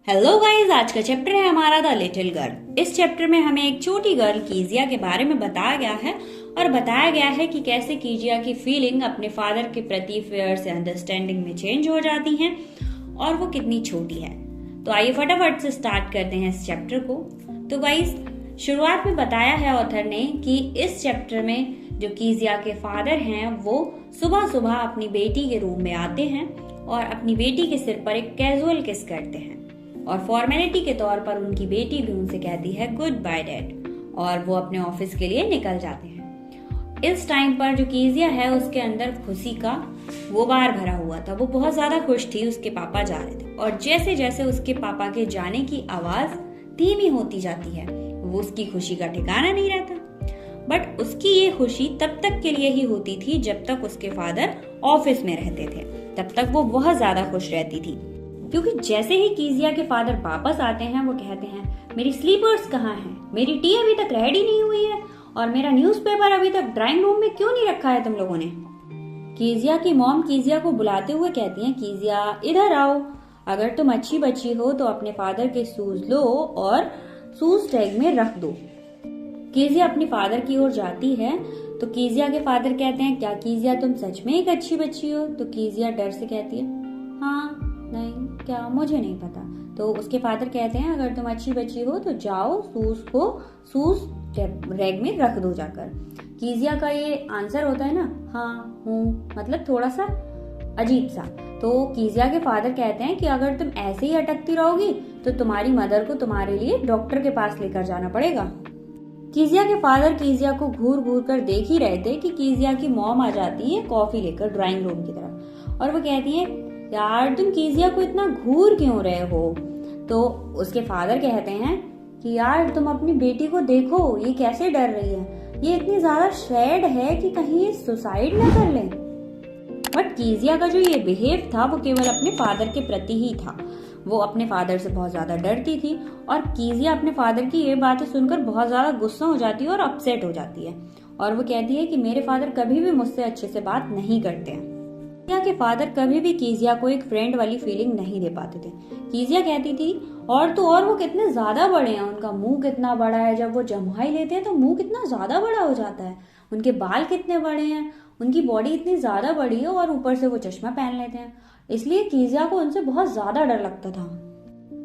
Hello guys, आज का chapter है हमारा द लिटिल गर्ल। इस चैप्टर में हमें एक छोटी गर्ल कीजिया के बारे में बताया गया है और बताया गया है कि कैसे कीजिया की फीलिंग अपने फादर के प्रति फेयर से अंडरस्टैंडिंग में चेंज हो जाती हैं और वो कितनी छोटी है। तो आइए फटाफट से स्टार्ट करते हैं इस चैप्टर को। तो गाइस, शुरुआत में बताया है ऑथर ने कि इस चैप्टर में जो कीजिया के फादर हैं वो सुबह सुबह अपनी बेटी के रूम में आते हैं और अपनी बेटी के सिर पर एक कैजुअल किस करते हैं और फॉर्मेलिटी के तौर पर उनकी बेटी भी उनसे कहती है गुड बाय डैड और वो अपने ऑफिस के लिए निकल जाते हैं। इस टाइम पर जो कीजिया है उसके अंदर खुशी का गुबार भरा हुआ था। वो बहुत ज्यादा खुश थी, उसके पापा जा रहे थे और जैसे जैसे उसके पापा के जाने की आवाज धीमी होती जाती है वो उसकी खुशी का ठिकाना नहीं रहता। बट उसकी ये खुशी तब तक के लिए ही होती थी जब तक उसके फादर ऑफिस में रहते थे, तब तक वो बहुत ज्यादा खुश रहती थी। क्योंकि जैसे ही कीजिया के फादर वापस आते हैं वो कहते हैं मेरी स्लीपर्स कहाँ हैं, मेरी टी अभी तक रेडी नहीं हुई है और मेरा न्यूज़पेपर अभी तक ड्राइंग रूम में क्यों नहीं रखा है तुम लोगों ने। कीजिया की मॉम कीजिया को बुलाते हुए कहती हैं कीजिया इधर आओ, अगर तुम अच्छी बच्ची हो तो अपने फादर के शूज लो और शूज टैग में रख दो। कीजिया अपनी फादर की ओर जाती है तो कीजिया के फादर कहते हैं क्या कीजिया तुम सच में एक अच्छी बच्ची हो। तो कीजिया डर से कहती है हाँ नहीं, क्या मुझे नहीं पता। तो उसके फादर कहते हैं अगर तुम अच्छी बच्ची हो तो जाओ शूज रैक में रख दो जाकर। कीजिया का ये आंसर होता है ना हाँ हूँ, मतलब थोड़ा सा अजीब सा। तो कीजिया के फादर कहते हैं कि अगर तुम ऐसे ही अटकती रहोगी तो तुम्हारी मदर को तुम्हारे लिए डॉक्टर के पास लेकर जाना पड़ेगा। कीजिया के फादर कीजिया को घूर घूर कर देख ही रहे थे कि कीजिया की मॉम आ जाती है कॉफी लेकर ड्राइंग रूम की तरफ और वो कहती है यार तुम कीजिया को इतना घूर क्यों रहे हो। तो उसके फादर कहते हैं कि यार तुम अपनी बेटी को देखो, ये कैसे डर रही है, ये इतनी ज्यादा सैड है कि कहीं ये सुसाइड न कर ले। बट कीजिया का जो ये बिहेव था वो केवल अपने फादर के प्रति ही था। वो अपने फादर से बहुत ज्यादा डरती थी और कीजिया अपने फादर की ये बातें सुनकर बहुत ज्यादा गुस्सा हो जाती है और अपसेट हो जाती है और वो कहती है कि मेरे फादर कभी भी मुझसे अच्छे से बात नहीं करते हैं। कीजिया के फादर कभी भी कीजिया को एक फ्रेंड वाली फीलिंग नहीं दे पाते थे। कीजिया कहती थी और तो और वो कितने ज्यादा बड़े हैं, उनका मुंह कितना बड़ा है, जब वो जम्हाई लेते हैं तो मुंह कितना ज्यादा बड़ा हो जाता है, उनके बाल कितने बड़े हैं, उनकी बॉडी इतनी ज्यादा बड़ी है और ऊपर से वो चश्मा पहन लेते हैं, इसलिए कीजिया को उनसे बहुत ज्यादा डर लगता था।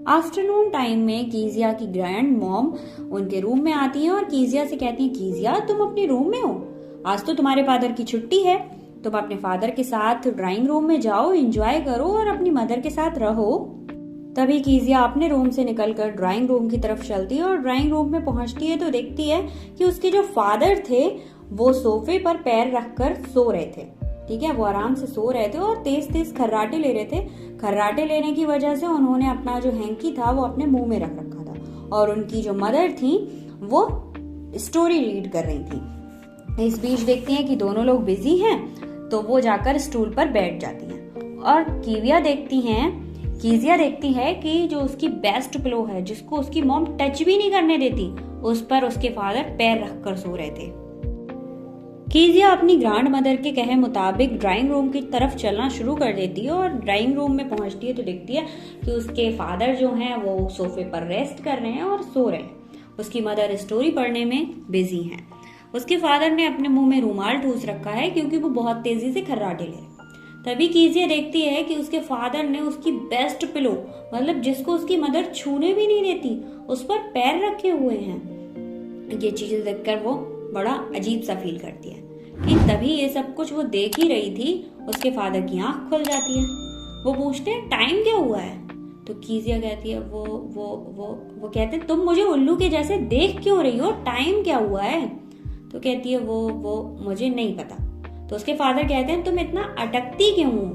आफ्टरनून टाइम में कीजिया की ग्रैंड मॉम उनके रूम में आती है और कीजिया से कहती है कीजिया तुम अपने रूम में हो, आज तो तुम्हारे फादर की छुट्टी है, तुम अपने फादर के साथ ड्राइंग रूम में जाओ, एंजॉय करो और अपनी मदर के साथ रहो। तभी कीजिया अपने रूम से निकलकर ड्राइंग रूम की तरफ चलती है और ड्राइंग रूम में पहुंचती है तो देखती है कि उसके जो फादर थे वो सोफे पर पैर रखकर सो रहे थे। ठीक है, वो आराम से सो रहे थे और तेज तेज खर्राटे ले रहे थे। खर्राटे लेने की वजह से उन्होंने अपना जो हैंकी था वो अपने मुंह में रख रखा था और उनकी जो मदर थी वो स्टोरी रीड कर रही थी। इस बीच देखती हैं कि दोनों लोग बिजी हैं तो वो जाकर स्टूल पर बैठ जाती हैं और कीजिया देखती है कि जो उसकी बेस्ट पिलो है जिसको उसकी मॉम टच भी नहीं करने देती उस पर उसके फादर पैर रखकर सो रहे थे। कीजिया अपनी ग्रैंड मदर के कहे मुताबिक ड्राइंग रूम की तरफ चलना शुरू कर देती है और ड्राइंग रूम में पहुंचती है तो देखती है कि उसके फादर जो हैं वो सोफे पर रेस्ट कर रहे हैं और सो रहे हैं। उसकी मदर स्टोरी पढ़ने में बिजी हैं। उसके फादर ने अपने मुंह में रुमाल ठूस रखा है क्योंकि वो बहुत तेजी से खर्राटे ले रहे। तभी कीजिया देखती है कि उसके फादर ने उसकी बेस्ट पिलो, मतलब जिसको उसकी मदर छूने भी नहीं देती, उस पर पैर रखे हुए हैं। ये चीजें देखकर वो बड़ा अजीब सा फील करती है कि तभी ये सब कुछ वो देख ही रही थी, उसके फादर की आंख खुल जाती है। वो पूछते हैं टाइम क्या हुआ है। तो कीजिया कहती है वो कहते हैं तुम मुझे उल्लू के जैसे देख क्यों रही हो, टाइम क्या हुआ है। तो कहती है वो मुझे नहीं पता। तो उसके फादर कहते हैं तुम इतना अटकती क्यों हो।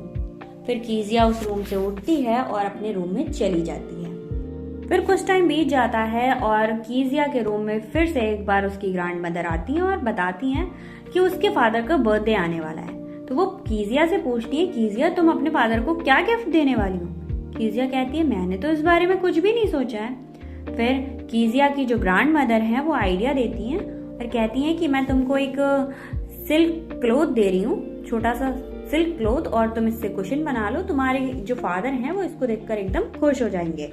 फिर कीजिया उस रूम से उठती है और अपने रूम में चली जाती है। फिर कुछ टाइम बीत जाता है और कीजिया के रूम में फिर से एक बार उसकी ग्रैंड मदर आती है और बताती हैं कि उसके फादर का बर्थडे आने वाला है। तो वो कीजिया से पूछती है कीजिया तुम अपने फादर को क्या गिफ्ट देने वाली हो। कीजिया कहती है मैंने तो इस बारे में कुछ भी नहीं सोचा है। फिर कीजिया की जो ग्रैंड मदर है वो आइडिया देती हैं और कहती हैं कि मैं तुमको एक सिल्क क्लोथ दे रही हूँ, छोटा सा सिल्क क्लोथ, और तुम इससे कुशन बना लो, तुम्हारे जो फादर हैं वो इसको देखकर एकदम खुश हो जाएंगे।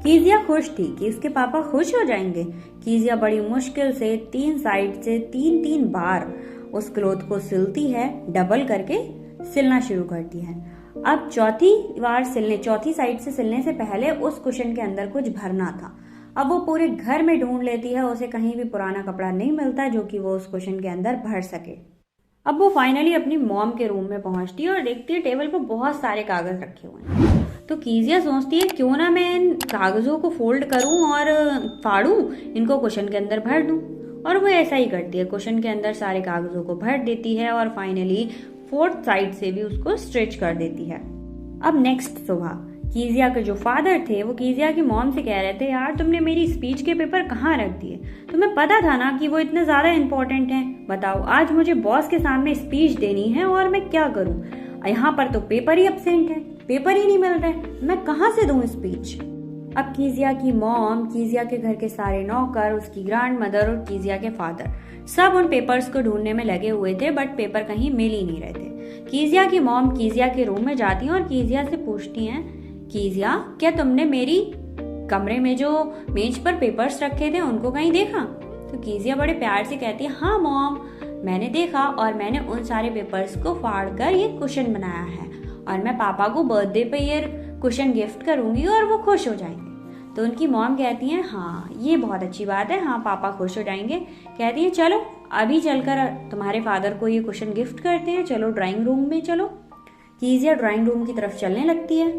कीजिया खुश थी कि उसके पापा खुश हो जाएंगे। कीजिया बड़ी मुश्किल से 3 साइड से 3-3 बार उस क्लोथ को सिलती है, डबल करके सिलना शुरू करती है। अब चौथी साइड से सिलने से पहले उस कुशन के अंदर कुछ भरना था। अब वो पूरे घर में ढूंढ लेती है, उसे कहीं भी पुराना कपड़ा नहीं मिलता जो कि वो उस कुशन के अंदर भर सके। अब वो फाइनली अपनी मॉम के रूम में पहुंचती है और देखती है टेबल पर बहुत सारे कागज रखे हुए हैं। तो कीजिया सोचती है क्यों ना मैं इन कागजों को फोल्ड करूं और फाड़ूं, इनको कुशन के अंदर भर दूं। और वो ऐसा ही करती है, कुशन के अंदर सारे कागजों को भर देती है और फाइनली 4th साइड से भी उसको स्ट्रेच कर देती है। अब नेक्स्ट सुबह कीजिया के जो फादर थे वो कीजिया की मॉम से कह रहे थे, यार तुमने मेरी स्पीच के पेपर कहाँ रख दिए? तुम्हें पता था ना कि वो इतने ज्यादा इम्पोर्टेंट हैं। बताओ, आज मुझे बॉस के सामने स्पीच देनी है और मैं क्या करूं? यहाँ पर तो पेपर ही एब्सेंट है, पेपर ही नहीं मिल रहे, मैं कहाँ से दूं स्पीच? अब कीजिया की मॉम, कीजिया के घर के सारे नौकर, उसकी ग्रैंड मदर और कीजिया के फादर सब उन पेपर्स को ढूंढने में लगे हुए थे, बट पेपर कहीं मिल ही नहीं रहे थे। कीजिया की मॉम कीजिया के रूम में जाती हैं और कीजिया से पूछती हैं, कीजिया क्या तुमने मेरी कमरे में जो मेज पर पेपर्स रखे थे उनको कहीं देखा? तो कीजिया बड़े प्यार से कहती है, हाँ मॉम, मैंने देखा और मैंने उन सारे पेपर्स को फाड़ कर ये कुशन बनाया है और मैं पापा को बर्थडे पे ये कुशन गिफ्ट करूंगी और वो खुश हो जाएंगे। तो उनकी मॉम कहती हैं, हाँ ये बहुत अच्छी बात है, हाँ पापा खुश हो जाएंगे। कहती है चलो अभी चलकर तुम्हारे फादर को ये कुशन गिफ्ट करते हैं, चलो ड्राइंग रूम में चलो। कीजिया ड्राइंग रूम की तरफ चलने लगती है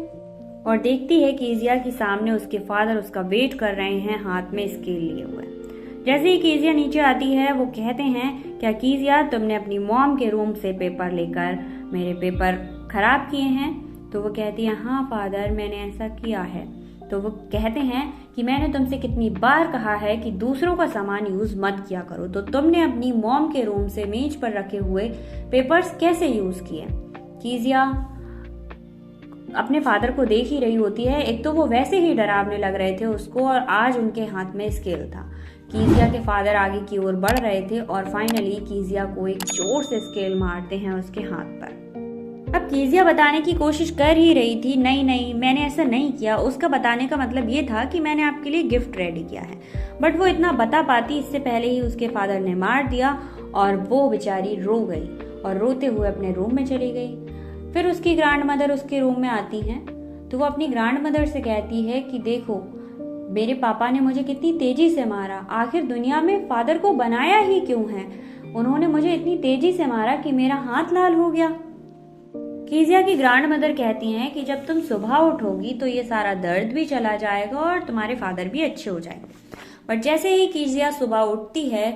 और देखती है कीजिया के सामने उसके फादर उसका वेट कर रहे हैं, हाथ में स्केल लिए हुए। जैसे ही कीजिया नीचे आती है वो कहते हैं, क्या कीजिया तुमने अपनी मॉम के रूम से पेपर लेकर मेरे पेपर खराब किए हैं? तो वो कहती है, हाँ फादर मैंने ऐसा किया है। तो वो कहते हैं कि मैंने तुमसे कितनी बार कहा है कि दूसरों का सामान यूज मत किया करो, तो तुमने अपनी मॉम के रूम से मेज पर रखे हुए पेपर्स कैसे यूज किए? कीजिया अपने फादर को देख ही रही होती है, एक तो वो वैसे ही डरावने लग रहे थे उसको और आज उनके हाथ में स्केल था। कीजिया के फादर आगे की ओर बढ़ रहे थे और फाइनली कीजिया को एक जोर से स्केल मारते हैं उसके हाथ पर। अब कीजिया बताने की कोशिश कर ही रही थी, नहीं मैंने ऐसा नहीं किया। उसका बताने का मतलब ये था कि मैंने आपके लिए गिफ्ट रेडी किया है, बट वो इतना बता पाती इससे पहले ही उसके फादर ने मार दिया और वो बेचारी रो गई और रोते हुए अपने रूम में चली गई। फिर उसकी ग्रैंड मदर उसके रूम में आती हैं तो वो अपनी ग्रैंड मदर से कहती है कि देखो मेरे पापा ने मुझे कितनी तेजी से मारा, आखिर दुनिया में फादर को बनाया ही क्यों है? उन्होंने मुझे इतनी तेजी से मारा कि मेरा हाथ लाल हो गया। कीजिया की ग्रैंड मदर कहती हैं कि जब तुम सुबह उठोगी तो ये सारा दर्द भी चला जाएगा और तुम्हारे फादर भी अच्छे हो जाएंगे। बट जैसे ही कीजिया सुबह उठती है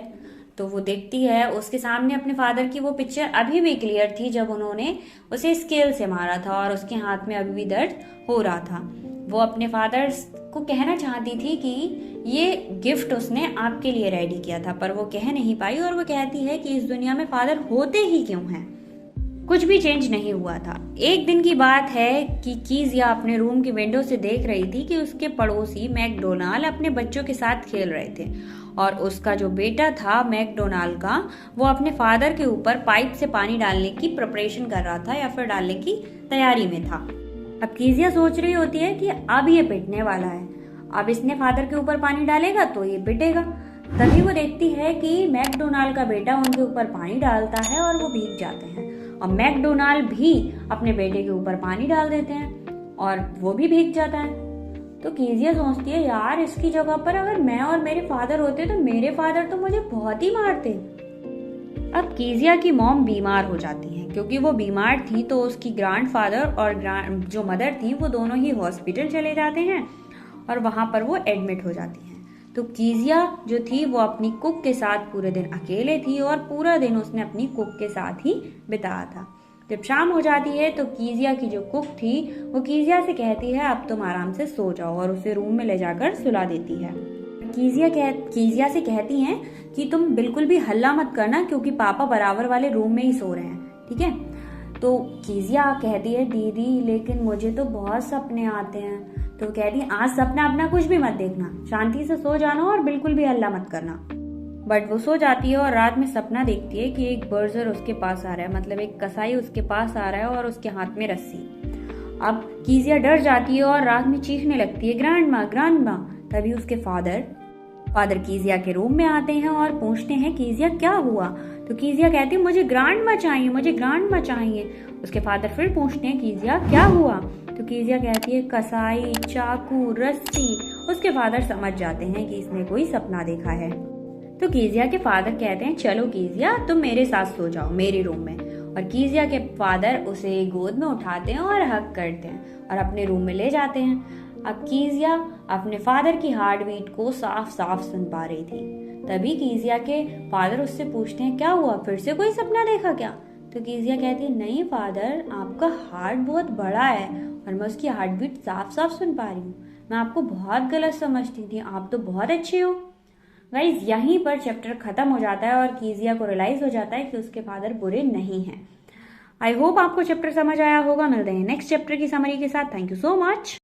तो वो देखती है उसके सामने अपने फादर की वो पिक्चर अभी भी क्लियर थी जब उन्होंने उसे स्केल से मारा था और उसके हाथ में अभी भी दर्द हो रहा था। वो अपने फादर को कहना चाहती थी कि ये गिफ्ट उसने आपके लिए रेडी किया था, पर वो कह नहीं पाई और वो कहती है कि इस दुनिया में फादर होते ही क्यों हैं, कुछ भी चेंज नहीं हुआ था। एक दिन की बात है कि कीजिया अपने रूम की विंडो से देख रही थी कि उसके पड़ोसी मैकडोनाल्ड अपने बच्चों के साथ खेल रहे थे और उसका जो बेटा था मैकडोनाल्ड का, वो अपने फादर के ऊपर पाइप से पानी डालने की प्रिपरेशन कर रहा था या फिर डालने की तैयारी में था। अब कीजिया सोच रही होती है कि अब ये पिटने वाला है, अब इसने फादर के ऊपर पानी डालेगा तो ये पिटेगा। तभी वो देखती है कि मैकडोनाल्ड का बेटा उनके ऊपर पानी डालता है और वो भीग जाते हैं और मैकडोनाल्ड भी अपने बेटे के ऊपर पानी डाल देते हैं और वो भी भीग जाता है। तो कीजिया सोचती है, यार इसकी जगह पर अगर मैं और मेरे फादर होते तो मेरे फादर तो मुझे बहुत ही मारते। अब कीजिया की मॉम बीमार हो जाती हैं, क्योंकि वो बीमार थी तो उसकी ग्रैंडफादर और जो मदर थी वो दोनों ही हॉस्पिटल चले जाते हैं और वहां पर वो एडमिट हो जाती हैं। तो कीजिया जो थी वो अपनी कुक के साथ पूरे दिन अकेले थी और पूरा दिन उसने अपनी कुक के साथ ही बिताया था। जब शाम हो जाती है तो कीजिया की जो कुक थी वो कीजिया से कहती है अब तुम आराम से सो जाओ और उसे रूम में ले जाकर सुला देती है। कीजिया से कहती हैं कि तुम बिल्कुल भी हल्ला मत करना क्योंकि पापा बराबर वाले रूम में ही सो रहे हैं, ठीक है? तो कीजिया कहती है, दीदी लेकिन मुझे तो बहुत सपने आते हैं। तो कहती है, आज सपना अपना कुछ भी मत देखना, शांति से सो जाना और बिल्कुल भी हल्ला मत करना। बट वो सो जाती है और रात में सपना देखती है कि एक बर्जर उसके पास आ रहा है, मतलब एक कसाई उसके पास आ रहा है और उसके हाथ में रस्सी। अब कीजिया डर जाती है और रात में चीखने लगती है, ग्रैंडमा ग्रैंडमा। तभी उसके फादर कीजिया के रूम में आते हैं और पूछते हैं, कीजिया क्या हुआ? तो कीजिया कहती है, मुझे ग्रैंडमा चाहिए, मुझे ग्रैंडमा चाहिए। उसके फादर फिर पूछते हैं, कीजिया क्या हुआ? तो कीजिया कहती है, कसाई, चाकू, रस्सी। उसके फादर समझ जाते हैं कि इसने कोई सपना देखा है। तो कीजिया के फादर कहते हैं, चलो कीजिया तुम मेरे साथ सो जाओ मेरे रूम में। और कीजिया के फादर उसे गोद में उठाते हैं और हग करते हैं और अपने रूम में ले जाते हैं। अब कीजिया अपने फादर की हार्ट बीट को साफ साफ सुन पा रही थी। तभी कीजिया के फादर उससे पूछते हैं, क्या हुआ, फिर से कोई सपना देखा क्या? तो कीजिया कहती है, नहीं फादर, आपका हार्ट बहुत बड़ा है और मैं उसकी हार्ट बीट साफ साफ सुन पा रही हूँ। मैं आपको बहुत गलत समझती थी, आप तो बहुत अच्छे हो। गाइस, यहीं पर चैप्टर खत्म हो जाता है और कीजिया को रियलाइज हो जाता है कि उसके फादर बुरे नहीं हैं। आई होप आपको चैप्टर समझ आया होगा। मिलते हैं नेक्स्ट चैप्टर की समरी के साथ। Thank you so much.